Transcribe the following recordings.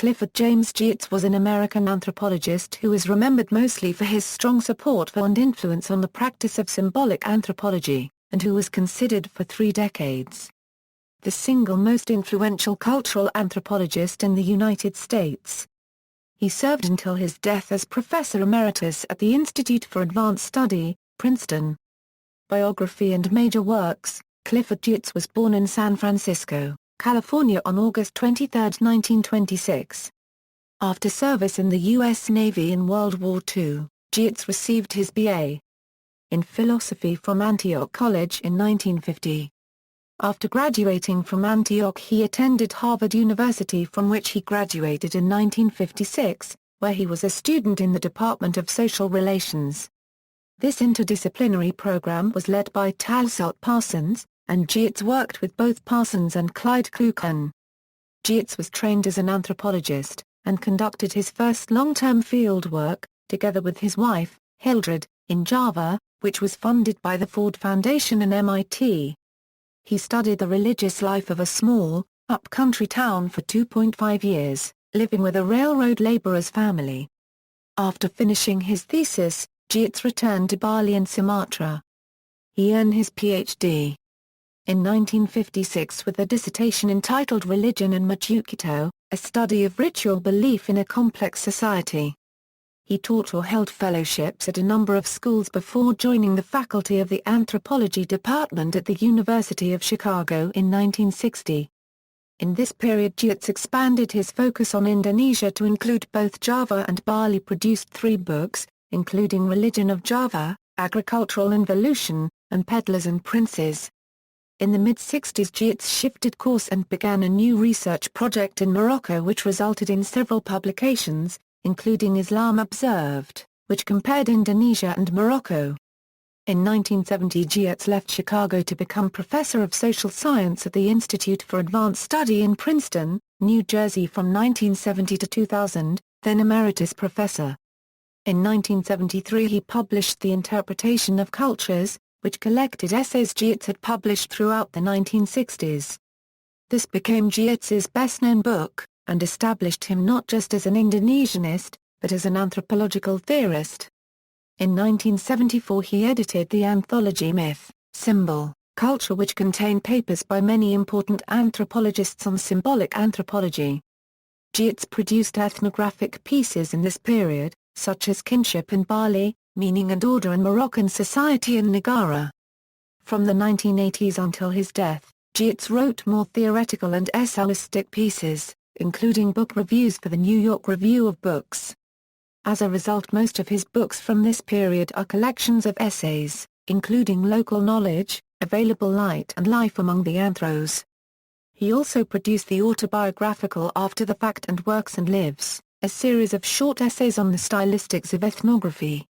Clifford James Geertz was an American anthropologist who is remembered mostly for his strong support for and influence on the practice of symbolic anthropology, and who was considered for 3 decades the single most influential cultural anthropologist in the United States. He served until his death as professor emeritus at the Institute for Advanced Study, Princeton. Biography and major works. Clifford Geertz was born in San Francisco, California on August 23, 1926. After service in the U.S. Navy in World War II, Geertz received his B.A. in philosophy from Antioch College in 1950. After graduating from Antioch, he attended Harvard University, from which he graduated in 1956, where he was a student in the Department of Social Relations. This interdisciplinary program was led by Taelsalt Parsons, and Geertz worked with both Parsons and Clyde Kluchan. Geertz was trained as an anthropologist, and conducted his first long-term field work, together with his wife, Hildred, in Java, which was funded by the Ford Foundation and MIT. He studied the religious life of a small, up-country town for 2.5 years, living with a railroad laborer's family. After finishing his thesis, Geertz returned to Bali and Sumatra. He earned his Ph.D. in 1956 with a dissertation entitled Religion and Majukito, a study of ritual belief in a complex society. He taught or held fellowships at a number of schools before joining the faculty of the anthropology department at the University of Chicago in 1960. In this period, Geertz expanded his focus on Indonesia to include both Java and Bali, produced 3 books, including Religion of Java, Agricultural Involution, and Peddlers and Princes. In the mid-60s, Geertz shifted course and began a new research project in Morocco which resulted in several publications, including Islam Observed, which compared Indonesia and Morocco. In 1970, Geertz left Chicago to become professor of social science at the Institute for Advanced Study in Princeton, New Jersey from 1970 to 2000, then emeritus professor. In 1973 he published The Interpretation of Cultures, which collected essays Geertz had published throughout the 1960s. This became Geertz's best-known book, and established him not just as an Indonesianist, but as an anthropological theorist. In 1974 he edited the anthology Myth, Symbol, Culture, which contained papers by many important anthropologists on symbolic anthropology. Geertz produced ethnographic pieces in this period, such as Kinship in Bali, Meaning and Order in Moroccan Society and Negara. From the 1980s until his death, Geertz wrote more theoretical and essayistic pieces, including book reviews for the New York Review of Books. As a result, most of his books from this period are collections of essays, including Local Knowledge, Available Light and Life Among the Anthros. He also produced the autobiographical After the Fact and Works and Lives, a series of short essays on the stylistics of ethnography.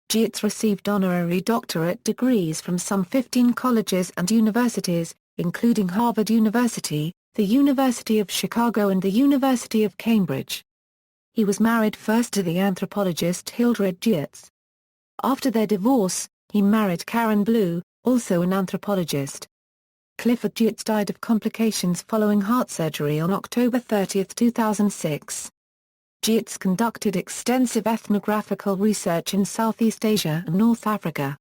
Geertz received honorary doctorate degrees from some 15 colleges and universities, including Harvard University, the University of Chicago and the University of Cambridge. He was married first to the anthropologist Hildred Geertz. After their divorce, he married Karen Blue, also an anthropologist. Clifford Geertz died of complications following heart surgery on October 30, 2006. Geertz conducted extensive ethnographical research in Southeast Asia and North Africa.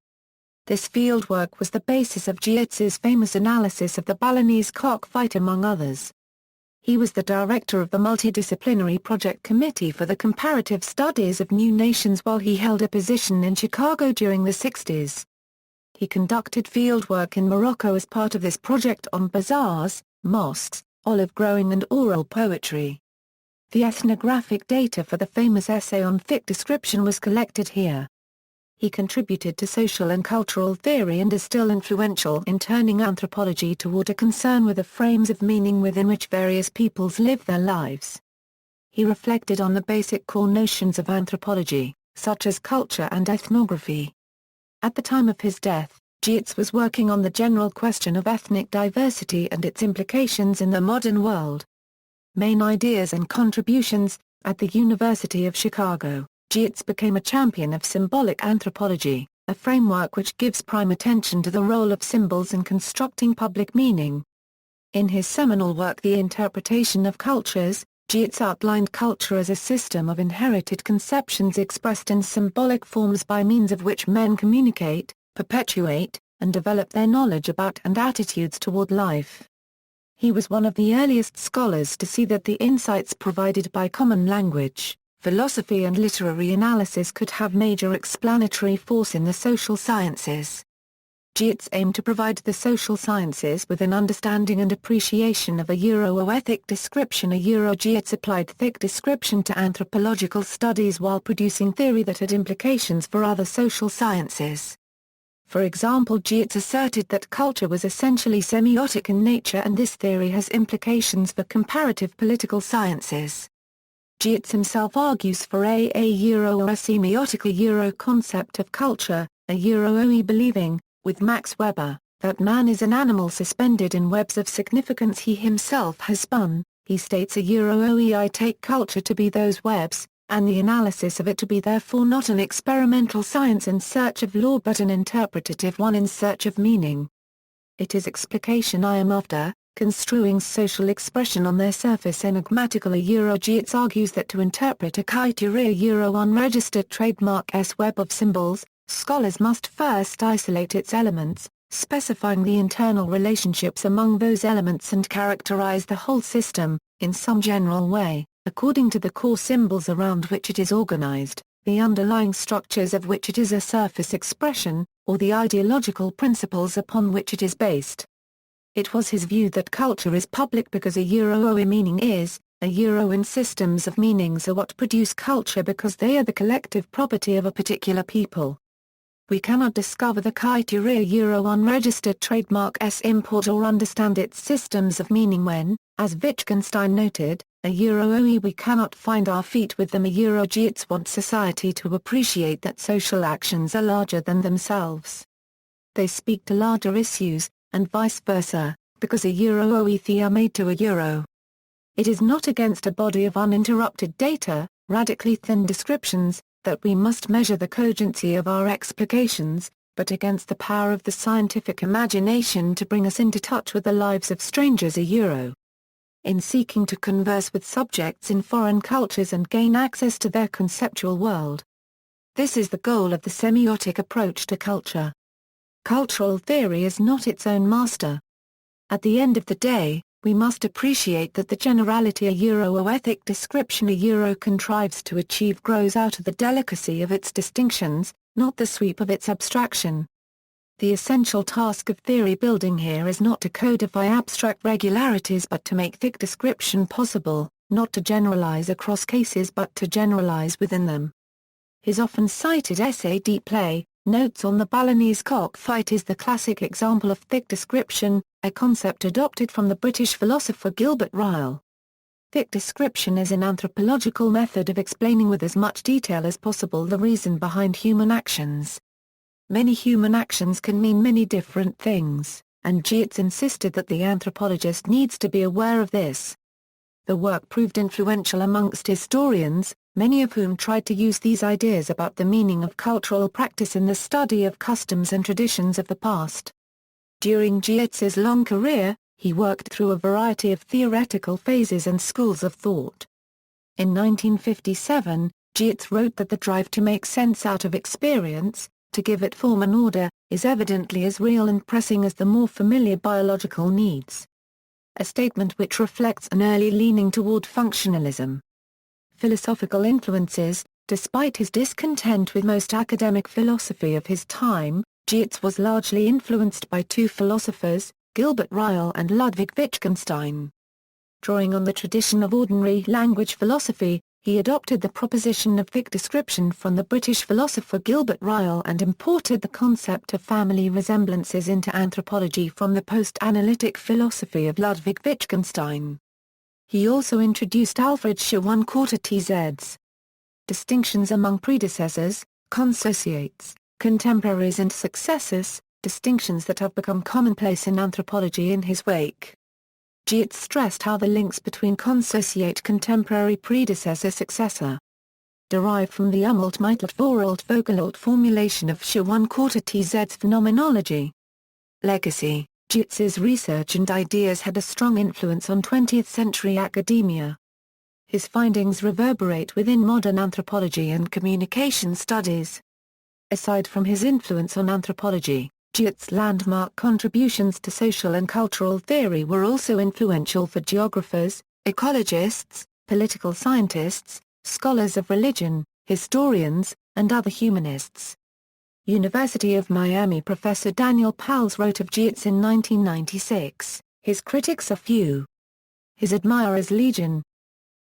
This fieldwork was the basis of Geertz's famous analysis of the Balinese cockfight, among others. He was the director of the Multidisciplinary Project Committee for the Comparative Studies of New Nations while he held a position in Chicago during the 60s. He conducted fieldwork in Morocco as part of this project on bazaars, mosques, olive growing and oral poetry. The ethnographic data for the famous essay on thick description was collected here. He contributed to social and cultural theory and is still influential in turning anthropology toward a concern with the frames of meaning within which various peoples live their lives. He reflected on the basic core notions of anthropology, such as culture and ethnography. At the time of his death, Geertz was working on the general question of ethnic diversity and its implications in the modern world. Main ideas and contributions. At the University of Chicago, Geertz became a champion of symbolic anthropology, a framework which gives prime attention to the role of symbols in constructing public meaning. In his seminal work The Interpretation of Cultures, Geertz outlined culture as a system of inherited conceptions expressed in symbolic forms by means of which men communicate, perpetuate, and develop their knowledge about and attitudes toward life. He was one of the earliest scholars to see that the insights provided by common language, philosophy and literary analysis could have major explanatory force in the social sciences. Geertz aimed to provide the social sciences with an understanding and appreciation of a Euro-ethic description. Geertz applied thick description to anthropological studies while producing theory that had implications for other social sciences. For example, Geertz asserted that culture was essentially semiotic in nature, and this theory has implications for comparative political sciences. Geertz himself argues for a Euro or a semiotic Euro concept of culture, a Euro believing, with Max Weber, that man is an animal suspended in webs of significance he himself has spun. He states a Euro I take culture to be those webs, and the analysis of it to be therefore not an experimental science in search of law but an interpretative one in search of meaning. It is explication I am after, construing social expression on their surface enigmatical. Geertz argues that to interpret a criteria Euro unregistered trademark S web of symbols, scholars must first isolate its elements, specifying the internal relationships among those elements and characterize the whole system, in some general way, according to the core symbols around which it is organized, the underlying structures of which it is a surface expression, or the ideological principles upon which it is based. It was his view that culture is public because a Euro meaning is, a Euro and systems of meanings are what produce culture because they are the collective property of a particular people. We cannot discover the criteria Euro unregistered trademark S import or understand its systems of meaning when, as Wittgenstein noted, a Euro we cannot find our feet with them. Geertz wants society to appreciate that social actions are larger than themselves. They speak to larger issues, and vice versa, because a Euro they are made to a Euro. It is not against a body of uninterrupted data, radically thin descriptions, that we must measure the cogency of our explications, but against the power of the scientific imagination to bring us into touch with the lives of strangers. In seeking to converse with subjects in foreign cultures and gain access to their conceptual world. This is the goal of the semiotic approach to culture. Cultural theory is not its own master. At the end of the day, we must appreciate that the generality a Euro-ethic description a Euro contrives to achieve grows out of the delicacy of its distinctions, not the sweep of its abstraction. The essential task of theory building here is not to codify abstract regularities but to make thick description possible, not to generalize across cases but to generalize within them. His often cited essay Deep Play, Notes on the Balinese Cockfight is the classic example of thick description, a concept adopted from the British philosopher Gilbert Ryle. Thick description is an anthropological method of explaining with as much detail as possible the reason behind human actions. Many human actions can mean many different things, and Geertz insisted that the anthropologist needs to be aware of this. The work proved influential amongst historians, many of whom tried to use these ideas about the meaning of cultural practice in the study of customs and traditions of the past. During Geertz's long career, he worked through a variety of theoretical phases and schools of thought. In 1957, Geertz wrote that the drive to make sense out of experience, to give it form and order, is evidently as real and pressing as the more familiar biological needs. A statement which reflects an early leaning toward functionalism. Philosophical influences. Despite his discontent with most academic philosophy of his time, Geertz was largely influenced by two philosophers, Gilbert Ryle and Ludwig Wittgenstein. Drawing on the tradition of ordinary language philosophy, he adopted the proposition of thick description from the British philosopher Gilbert Ryle and imported the concept of family resemblances into anthropology from the post-analytic philosophy of Ludwig Wittgenstein. He also introduced Alfred Schwann-Quartetiz's distinctions among predecessors, consociates, contemporaries and successors, distinctions that have become commonplace in anthropology in his wake. Geertz stressed how the links between consociate contemporary predecessor-successor derive from the Umwelt-Mittelwelt-Vogelalt formulation of Schwann-Quartetiz's phenomenology. Legacy. Geertz's research and ideas had a strong influence on 20th-century academia. His findings reverberate within modern anthropology and communication studies. Aside from his influence on anthropology, Geertz's landmark contributions to social and cultural theory were also influential for geographers, ecologists, political scientists, scholars of religion, historians, and other humanists. University of Miami professor Daniel Powles wrote of Geertz in 1996, "His critics are few. His admirers legion."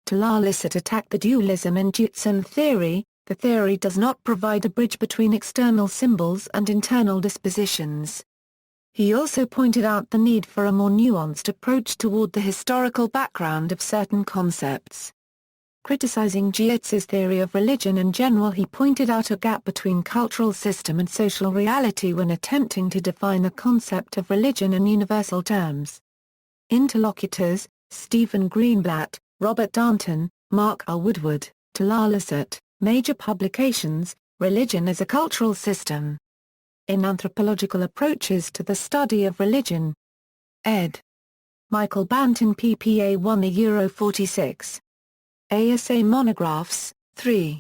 Talal Issat attacked the dualism in Geertzian theory. The theory does not provide a bridge between external symbols and internal dispositions. He also pointed out the need for a more nuanced approach toward the historical background of certain concepts. Criticizing Geertz's theory of religion in general, he pointed out a gap between cultural system and social reality when attempting to define the concept of religion in universal terms. Interlocutors: Stephen Greenblatt, Robert Darnton, Mark R. Woodward, Talal Issat. Major publications: Religion as a Cultural System. In Anthropological Approaches to the Study of Religion. Ed. Michael Banton ppA 1/46. ASA Monographs, 3.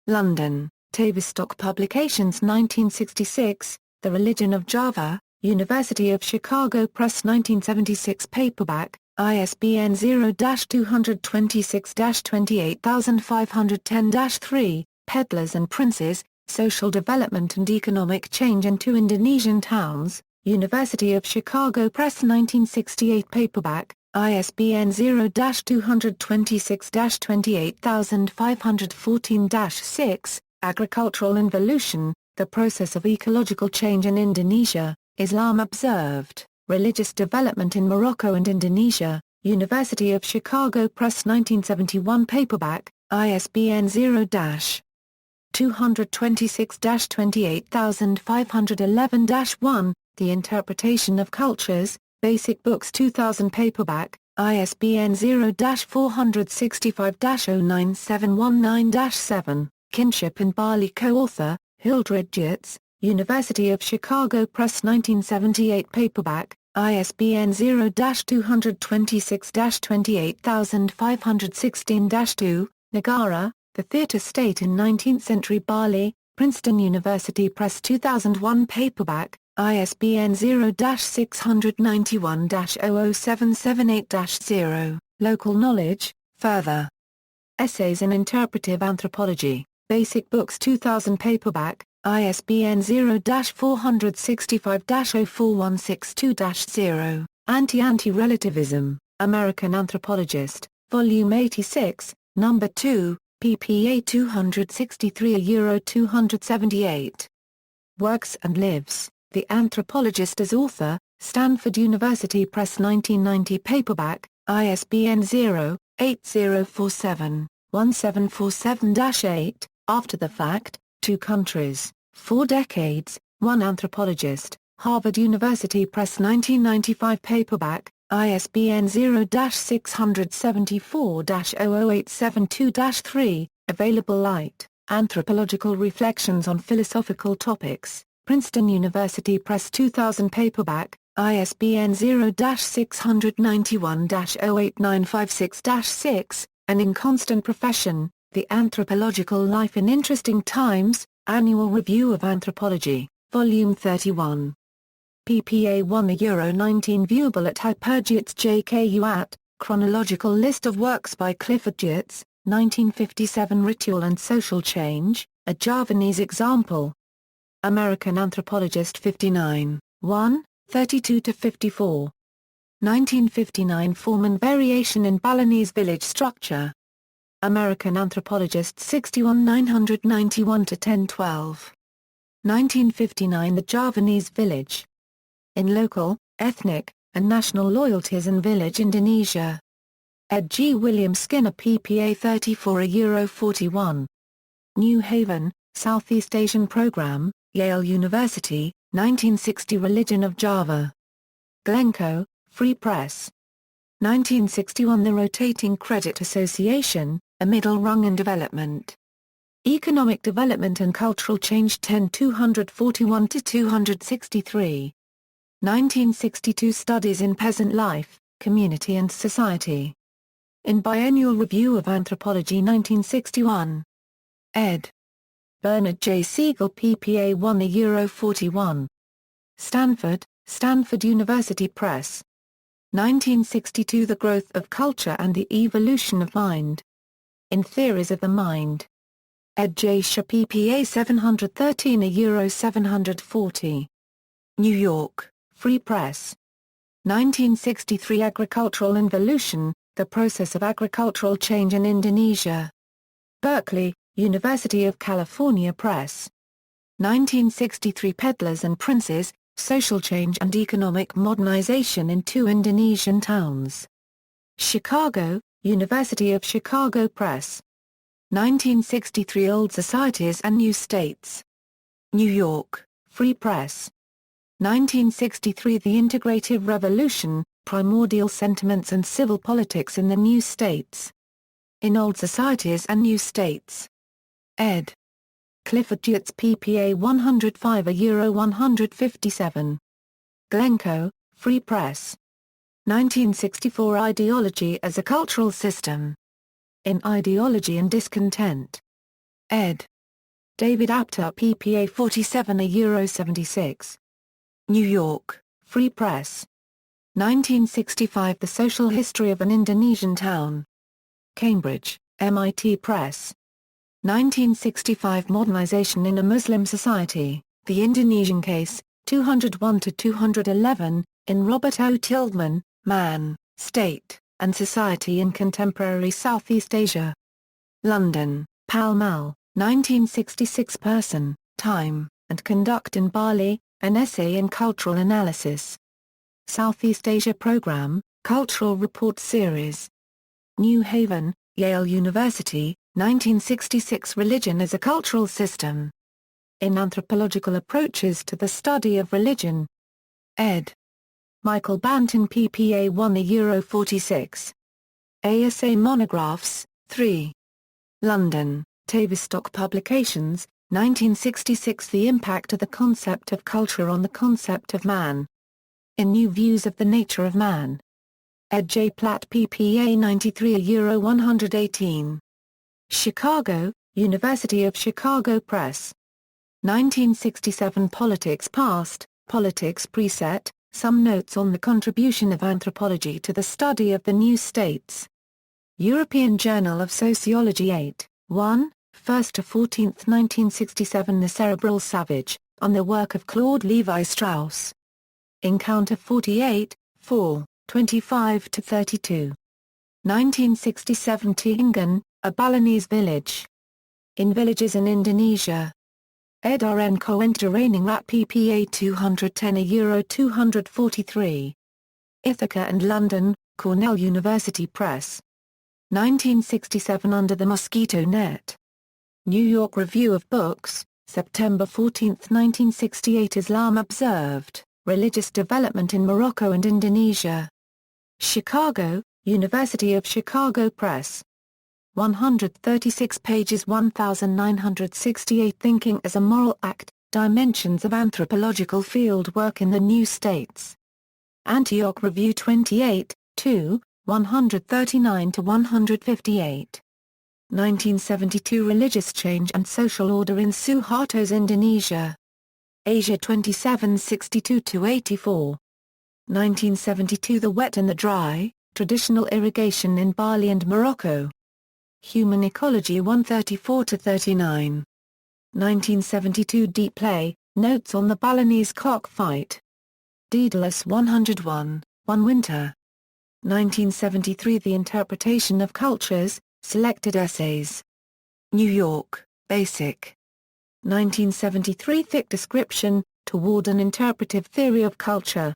London, Tavistock Publications 1966, The Religion of Java, University of Chicago Press 1976 paperback, ISBN 0-226-28510-3, Peddlers and Princes, Social Development and Economic Change in Two Indonesian Towns, University of Chicago Press 1968 paperback, ISBN 0-226-28514-6, Agricultural Involution, The Process of Ecological Change in Indonesia, Islam Observed. Religious Development in Morocco and Indonesia, University of Chicago Press 1971 paperback, ISBN 0-226-28511-1, The Interpretation of Cultures, Basic Books 2000 paperback, ISBN 0-465-09719-7, Kinship and Bali co-author, Hildred Geertz, University of Chicago Press 1978 paperback, ISBN 0-226-28516-2, Negara, The Theatre State in 19th-Century Bali, Princeton University Press 2001 paperback, ISBN 0-691-00778-0, Local Knowledge, Further. Essays in Interpretive Anthropology, Basic Books 2000 paperback, ISBN 0-465-04162-0, Anti-Relativism, American Anthropologist, Volume 86, No. 2, ppA 263-278. Works and Lives, The Anthropologist as Author, Stanford University Press 1990 paperback, ISBN 0-8047-1747-8, After the Fact, Two Countries, Four Decades, One Anthropologist, Harvard University Press 1995 paperback, ISBN 0-674-00872-3, available light, Anthropological Reflections on Philosophical Topics, Princeton University Press 2000 paperback, ISBN 0-691-08956-6, An Inconstant Profession, The Anthropological Life in Interesting Times, Annual Review of Anthropology, Volume 31. ppA 1/19 viewable at Hypergeertz JKU at, Chronological List of Works by Clifford Geertz, 1957 Ritual and Social Change, A Javanese Example. American Anthropologist 59, 1, 32-54. 1959 Form and Variation in Balinese Village Structure. American Anthropologist 61 991-1012. 1959 The Javanese Village. In Local, Ethnic, and National Loyalties in Village Indonesia. Ed. G. William Skinner ppA 34/41. New Haven, Southeast Asian Program, Yale University, 1960 Religion of Java. Glencoe, Free Press. 1961 The Rotating Credit Association, A Middle Rung in Development. Economic Development and Cultural Change 10 241-263. 1962 Studies in Peasant Life, Community and Society. In Biennial Review of Anthropology 1961. Ed. Bernard J. Siegel PPA 1 Euro 41. Stanford, Stanford University Press. 1962 The Growth of Culture and the Evolution of Mind. In Theories of the Mind. Ed. J. Shah PPA 713 Euro 740. New York, Free Press. 1963 Agricultural Involution, The Process of Agricultural Change in Indonesia. Berkeley, University of California Press. 1963 Peddlers and Princes, Social Change and Economic Modernization in Two Indonesian Towns. Chicago, University of Chicago Press. 1963 Old Societies and New States. New York, Free Press. 1963 The Integrative Revolution, Primordial Sentiments and Civil Politics in the New States. In Old Societies and New States. Ed. Clifford Geertz PPA 105 Euro 157. Glencoe, Free Press. 1964 Ideology as a Cultural System. In Ideology and Discontent. Ed. David Apter PPA 47 Euro 76. New York, Free Press. 1965 The Social History of an Indonesian Town. Cambridge, MIT Press. 1965 Modernization in a Muslim Society, The Indonesian Case, 201-211, in Robert O. Tilghman, Man, State, and Society in Contemporary Southeast Asia. London, Pall Mall, 1966 Person, Time, and Conduct in Bali, an Essay in Cultural Analysis. Southeast Asia Program, Cultural Report Series. New Haven, Yale University, 1966 Religion as a Cultural System. In Anthropological Approaches to the Study of Religion. Ed. Michael Banton PPA 1 Euro 46. ASA Monographs, 3. London, Tavistock Publications, 1966 The Impact of the Concept of Culture on the Concept of Man. In New Views of the Nature of Man. Ed. J. Platt PPA 93 Euro 118. Chicago, University of Chicago Press. 1967 Politics Past, Politics Preset, Some Notes on the Contribution of Anthropology to the Study of the New States. European Journal of Sociology 8, 1, 1–14 1967 The Cerebral Savage, on the work of Claude Lévi-Strauss. Encounter 48, 4, 25–32. 1967 Tihingan, A Balinese Village. In Villages in Indonesia. Ed. R. N. Coenteraning Rat PPA 210 Euro 243. Ithaca and London, Cornell University Press. 1967 Under the Mosquito Net. New York Review of Books, September 14, 1968 Islam Observed, Religious Development in Morocco and Indonesia. Chicago, University of Chicago Press. 136 pages 1968 Thinking as a Moral Act, Dimensions of Anthropological Fieldwork in the New States. Antioch Review 28, 2, 139–158. 1972 Religious Change and Social Order in Suharto's Indonesia. Asia 27 62–84. 1972 The Wet and the Dry, Traditional Irrigation in Bali and Morocco. Human Ecology 134–39. 1972 Deep Play, Notes on the Balinese Cockfight. Daedalus 101, One Winter. 1973 The Interpretation of Cultures, Selected Essays. New York, Basic. 1973 Thick Description, Toward an Interpretive Theory of Culture.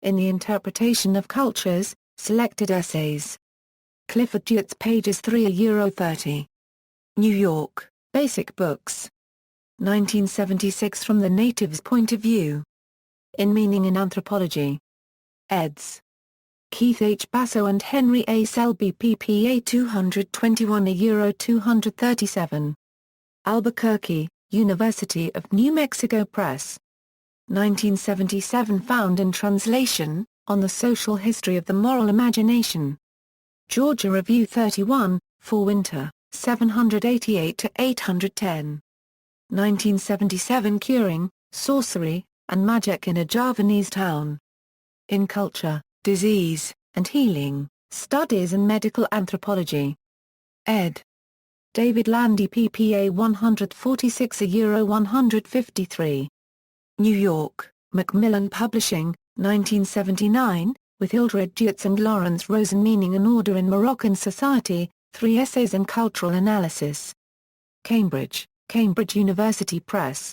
In the Interpretation of Cultures, Selected Essays. Clifford Geertz pages 3 Euro 30. New York, Basic Books. 1976 From the Native's Point of View. In Meaning in Anthropology. Eds. Keith H. Basso and Henry A. Selby PPA 221 Euro 237. Albuquerque, University of New Mexico Press. 1977 Found in Translation, On the Social History of the Moral Imagination. Georgia Review 31, for Winter, 788-810. 1977 Curing, Sorcery, and Magic in a Javanese Town. In Culture, Disease, and Healing, Studies and Medical Anthropology. Ed. David Landy ppA 146 Euro 153. New York, Macmillan Publishing, 1979, with Hildred Geertz and Lawrence Rosen. Meaning and Order in Moroccan Society, 3 Essays and Cultural Analysis. Cambridge, Cambridge University Press.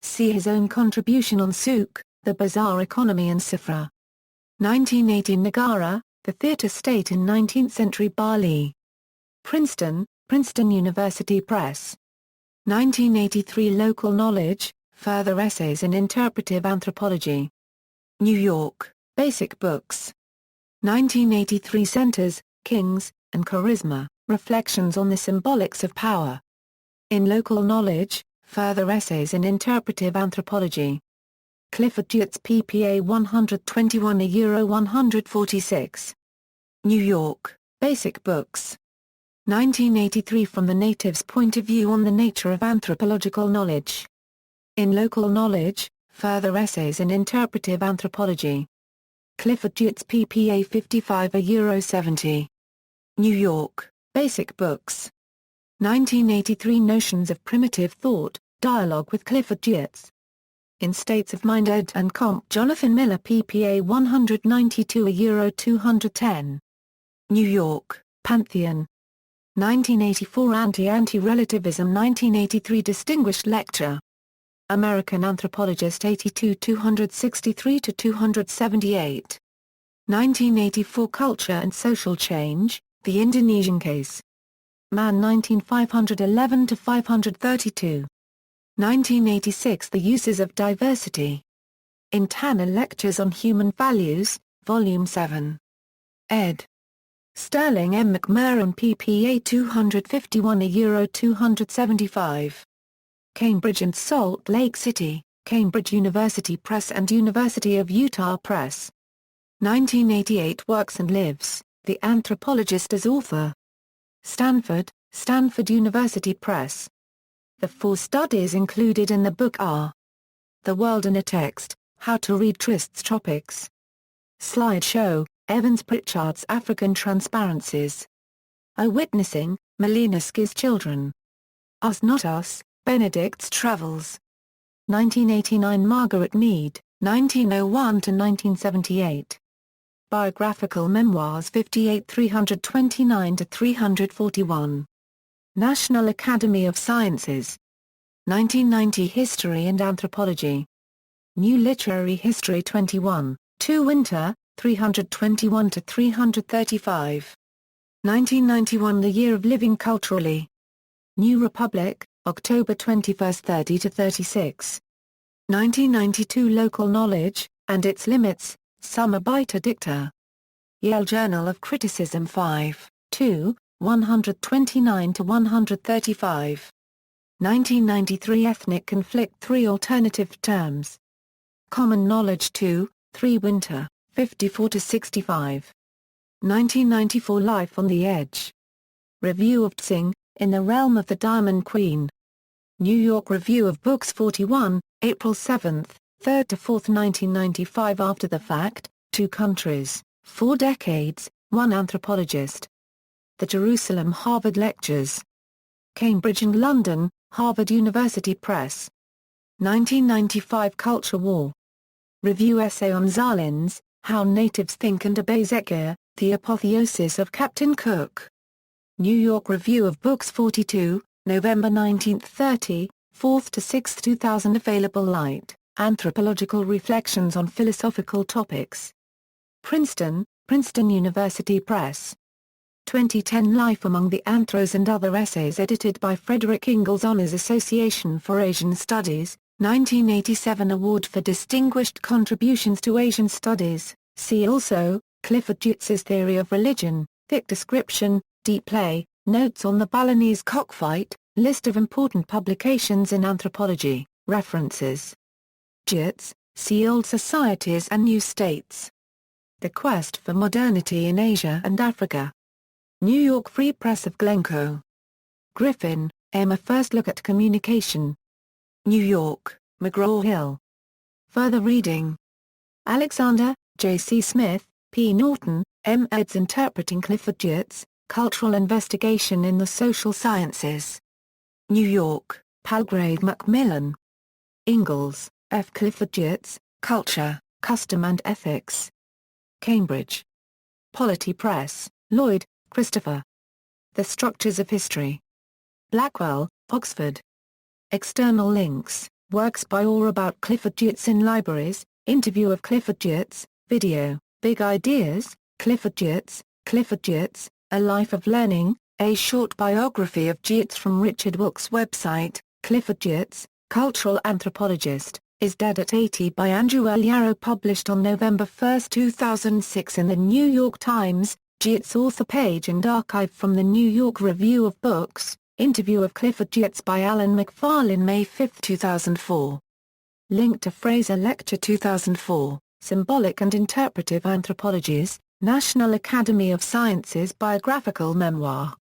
See his own contribution on Souk, the Bazaar Economy and Sifra. 1980 Nagara, the Theatre State in 19th-century Bali. Princeton, Princeton University Press. 1983 Local Knowledge, Further Essays in Interpretive Anthropology. New York, Basic Books. 1983 Centers, Kings, and Charisma, Reflections on the Symbolics of Power. In Local Knowledge, Further Essays in Interpretive Anthropology. Clifford Geertz ppA 121 Euro 146. New York, Basic Books. 1983 From the Native's Point of View on the Nature of Anthropological Knowledge. In Local Knowledge, Further Essays in Interpretive Anthropology. Clifford Geertz ppA 55 Euro 70. New York, Basic Books. 1983 Notions of Primitive Thought, Dialogue with Clifford Geertz. In States of Mind ed. and Comp. Jonathan Miller ppA 192 Euro 210. New York, Pantheon. 1984 Anti-Relativism 1983 Distinguished Lecture. American Anthropologist 82 263-278. 1984 Culture and Social Change, The Indonesian Case. Man 19 511-532. 1986 The Uses of Diversity. In Tanner Lectures on Human Values, Volume 7. Ed. Sterling M. McMurran ppA 251 Euro 275. Cambridge and Salt Lake City, Cambridge University Press and University of Utah Press. 1988 Works and Lives, The Anthropologist as Author. Stanford, Stanford University Press. The 4 studies included in the book are: The World in a Text, How to Read Trist's Tropics. Slideshow, Evans Pritchard's African Transparencies. Eyewitnessing, Malinowski's Children. Us Not Us, Benedict's Travels. 1989 Margaret Mead, 1901-1978. Biographical Memoirs 58 329-341. National Academy of Sciences. 1990 History and Anthropology. New Literary History 21, 2 Winter, 321-335. 1991 The Year of Living Culturally. New Republic, October 21, 30-36. 1992 Local Knowledge, and Its Limits, Summa Bita Dicta. Yale Journal of Criticism 5, 2, 129-135. 1993 Ethnic Conflict 3 Alternative Terms. Common Knowledge 2, 3 Winter, 54-65. 1994 Life on the Edge. Review of Tsing, In the Realm of the Diamond Queen. New York Review of Books 41, April 7, 3-4 1995 After the Fact, 2 Countries, 4 Decades, 1 Anthropologist. The Jerusalem Harvard Lectures. Cambridge and London, Harvard University Press. 1995 Culture War. Review essay on Zalins, How Natives Think and Obey Zekir, The Apotheosis of Captain Cook. New York Review of Books 42, November 1930, 4-6 2000 Available Light, Anthropological Reflections on Philosophical Topics. Princeton, Princeton University Press. 2010 Life Among the Anthros and Other Essays edited by Frederick Ingalls Honors Association for Asian Studies, 1987 Award for Distinguished Contributions to Asian Studies, see also, Clifford Geertz's Theory of Religion, Thick Description, Deep Play, Notes on the Balinese Cockfight, List of Important Publications in Anthropology, References. Geertz, See Old Societies and New States. The Quest for Modernity in Asia and Africa. New York Free Press of Glencoe. Griffin, M. A First Look at Communication. New York, McGraw-Hill. Further reading. Alexander, J. C. Smith, P. Norton, M. eds. Interpreting Clifford Geertz, Cultural Investigation in the Social Sciences. New York, Palgrave Macmillan. Ingalls, F. Clifford Geertz, Culture, Custom and Ethics. Cambridge. Polity Press, Lloyd, Christopher. The Structures of History. Blackwell, Oxford. External links, works by or about Clifford Geertz in libraries, interview of Clifford Geertz, video, Big Ideas, Clifford Geertz, A Life of Learning, a short biography of Geertz from Richard Wilkes' website. Clifford Geertz, Cultural Anthropologist, is Dead at 80 by Andrew L. Yarrow, published on November 1, 2006 in the New York Times. Geertz author page and archive from the New York Review of Books. Interview of Clifford Geertz by Alan McFarlane, May 5, 2004. Link to Fraser Lecture 2004, Symbolic and Interpretive Anthropologies, National Academy of Sciences Biographical Memoir.